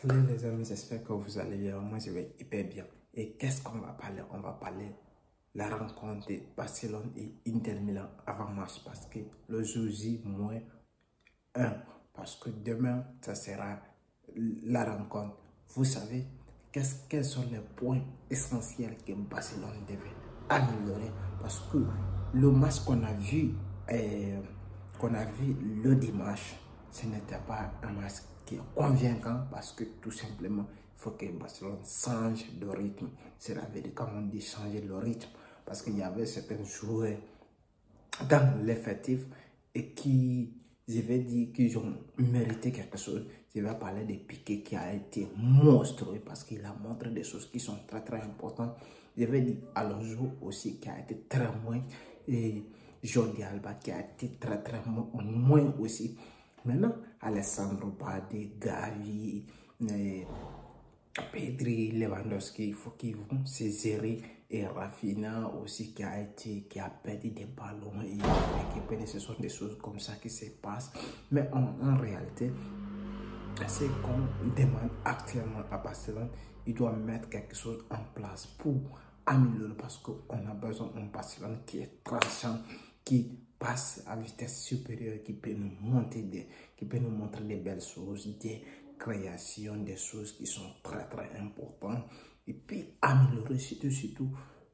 Salut les amis, j'espère que vous allez bien. Moi, je vais hyper bien. Et qu'est-ce qu'on va parler? On va parler de la rencontre de Barcelone et Inter Milan avant match parce que le jour J moins 1. Parce que demain, ça sera la rencontre. Vous savez, quels sont les points essentiels que Barcelone devait améliorer? Parce que le match qu'on a vu le dimanche, ce n'était pas un match qui est convaincant parce que tout simplement, il faut que Barcelone change de rythme. C'est la vérité, comme on dit, changer le rythme. Parce qu'il y avait certains joueurs dans l'effectif et qui, je vais dire, qu'ils ont mérité quelque chose. Je vais parler de Piqué qui a été monstrueux parce qu'il a montré des choses qui sont très très importantes. Je vais dire Alonso aussi qui a été très moins et Jordi Alba qui a été très très moins aussi. Maintenant, Alessandro Balde, Gavi, Pedri, Lewandowski, il faut qu'ils vont se gérer. Et Rafinha aussi qui a perdu des ballons et récupéré. Ce sont des choses comme ça qui se passent. Mais en réalité, c'est qu'on demande actuellement à Barcelone, il doit mettre quelque chose en place pour améliorer parce qu'on a besoin d'un Barcelone qui est tranchant, qui passe à vitesse supérieure, qui peut nous montrer des belles choses, des créations, des choses qui sont très très importantes. Et puis améliorer surtout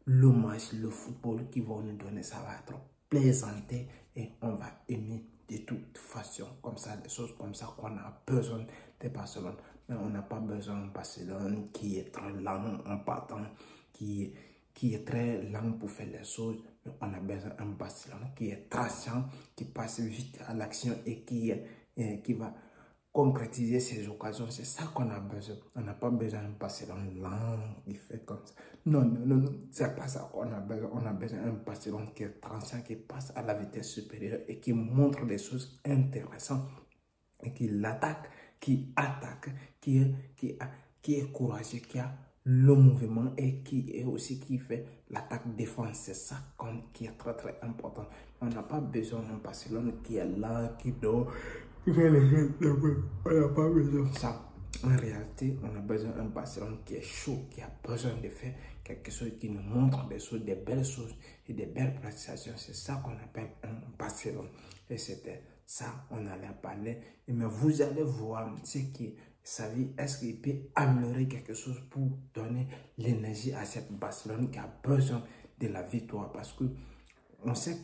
le match, le football qui vont nous donner, ça va être plaisanté et on va aimer de toute façon, comme ça, des choses comme ça qu'on a besoin de Barcelone. Mais on n'a pas besoin de Barcelone qui est très lent en partant, qui est très lent pour faire les choses. Mais on a besoin d'un Barcelone qui est traçant, qui passe vite à l'action et qui va concrétiser ces occasions. C'est ça qu'on a besoin. On n'a pas besoin de Barcelone lent, qui fait comme ça. Non. C'est pas ça qu'on a besoin. On a besoin d'un Barcelone qui est tranchant, qui passe à la vitesse supérieure et qui montre des choses intéressantes et qui l'attaque, qui attaque, qui est courageux, qui a le mouvement et qui fait l'attaque défense. C'est ça qui est très très important. On n'a pas besoin d'un Barcelone qui est là, qui dort. On n'a pas besoin de ça. En réalité, on a besoin d'un Barcelone qui est chaud, qui a besoin de faire quelque chose qui nous montre des choses, des belles choses et des belles prestations. C'est ça qu'on appelle un Barcelone. Et c'était ça, on allait parler. Mais vous allez voir ce qui, sa vie, est-ce qu'il peut améliorer quelque chose pour donner l'énergie à cette Barcelone qui a besoin de la victoire. Parce que on sait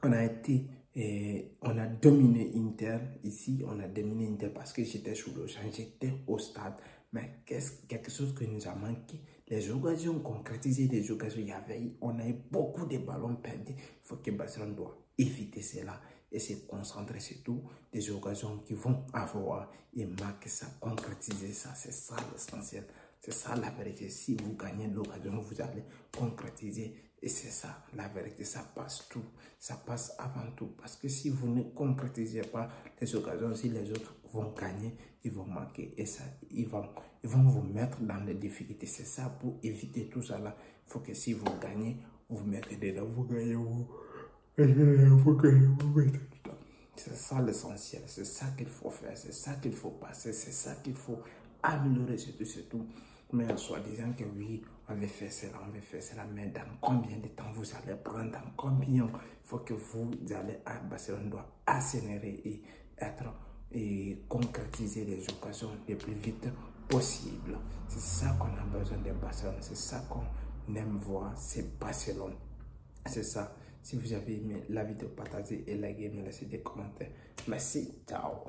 qu'on a été... Et on a dominé Inter ici, on a dominé Inter parce que j'étais sous le champ, j'étais au stade. Mais quelque chose que nous a manqué, les occasions concrétisées, des occasions, on a eu beaucoup de ballons perdus. Il faut que Barcelone doit éviter cela et se concentrer sur tout des occasions qui vont avoir et marquer ça, concrétiser ça. C'est ça l'essentiel. C'est ça la vérité. Si vous gagnez l'occasion, vous allez concrétiser. Et c'est ça, la vérité, ça passe tout. Ça passe avant tout. Parce que si vous ne concrétisez pas les occasions, si les autres vont gagner, ils vont marquer. Et ça, ils vont vous mettre dans les difficultés. C'est ça pour éviter tout ça là. Il faut que si vous gagnez, vous mettez dedans. Vous gagnez, vous mettez dedans. C'est ça l'essentiel. C'est ça qu'il faut faire. C'est ça qu'il faut passer. C'est ça qu'il faut améliorer surtout. Mais en soi-disant que oui, on va faire cela, mais dans combien de temps vous allez prendre, dans combien il faut que vous allez à Barcelone doit accélérer et être et concrétiser les occasions le plus vite possible. C'est ça qu'on a besoin de Barcelone, c'est ça qu'on aime voir, c'est Barcelone. C'est ça. Si vous avez aimé la vidéo, partagez et likez, me laissez des commentaires. Merci, ciao.